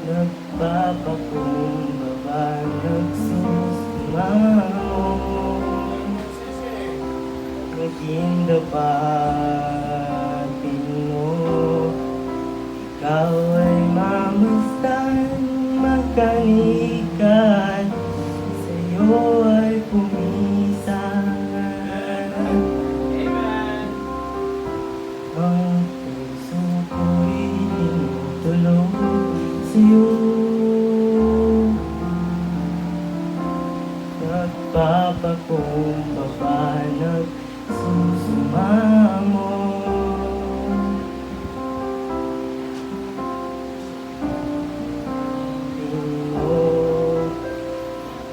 Nagpapakumbaba, nagsusumamo, naging dapatin mo. Ikaw ay mamasdan, magkanikat, sa'yo ay pumisan. Ang puso ko'y tinutulog sa'yo. Nagpapakumbaba, nagsusumamo,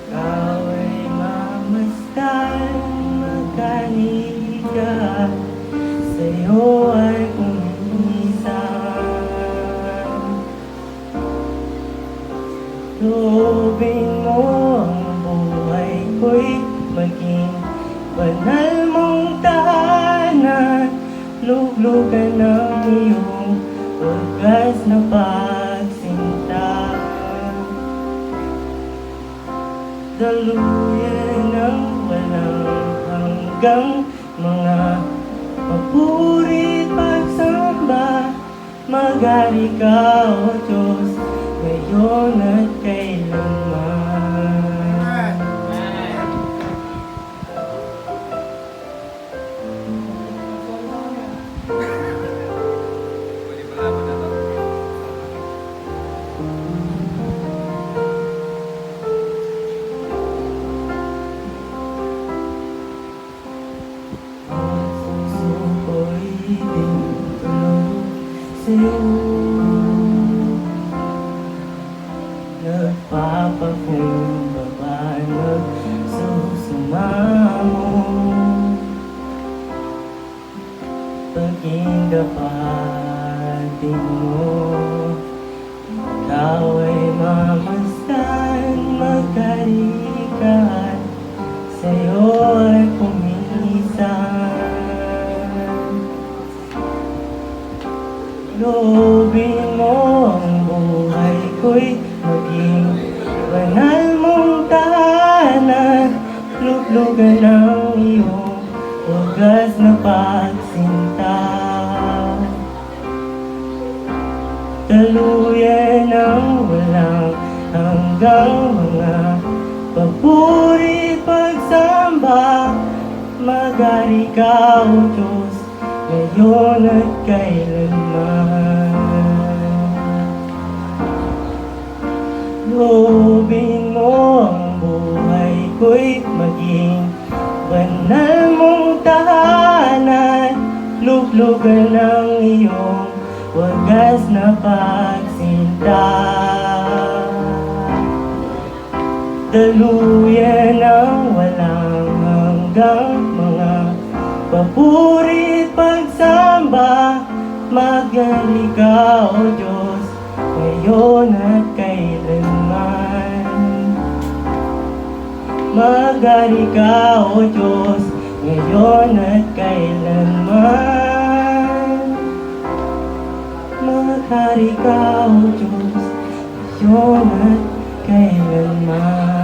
ikaw ay mamasdan, magkanikat, sa'yo ay kumisan. Loobin mo ang buhay ko'y maging banal mong tahanan. Luglugan ng iyong wagas na pagsinta. Daluyan ng walang hanggang mga papuri pagsamba. Maghari ka, O Diyos, ngayon at kailanman. Susuko'y tinutulog sa'yo. Nagpapakumbaba, nagsusumamo, paging dapatin mo. Ikaw ay mamasdan, magkarikat, sa'yo ay kumisan. Loobin mo ang buhay ko'y maging banal mong tahanan. Luglugan ng iyong wagas na pagsinta. Daluyan ng walang hanggang mga papuri pagsamba. Maghari ka, O Diyos, ngayon at kailanman. Loobin mo ang buhay ko'y maging banal mong tahanan. Luglugan ng iyong wagas na pagsinta. Daluyan ng walang hanggang mga papuri pagsamba. Maghari ka, O Diyos, ngayon at kailanman. Maghari ka, O Diyos, ngayon at kailanman. Maghari ka, O Diyos, ngayon at kailanman.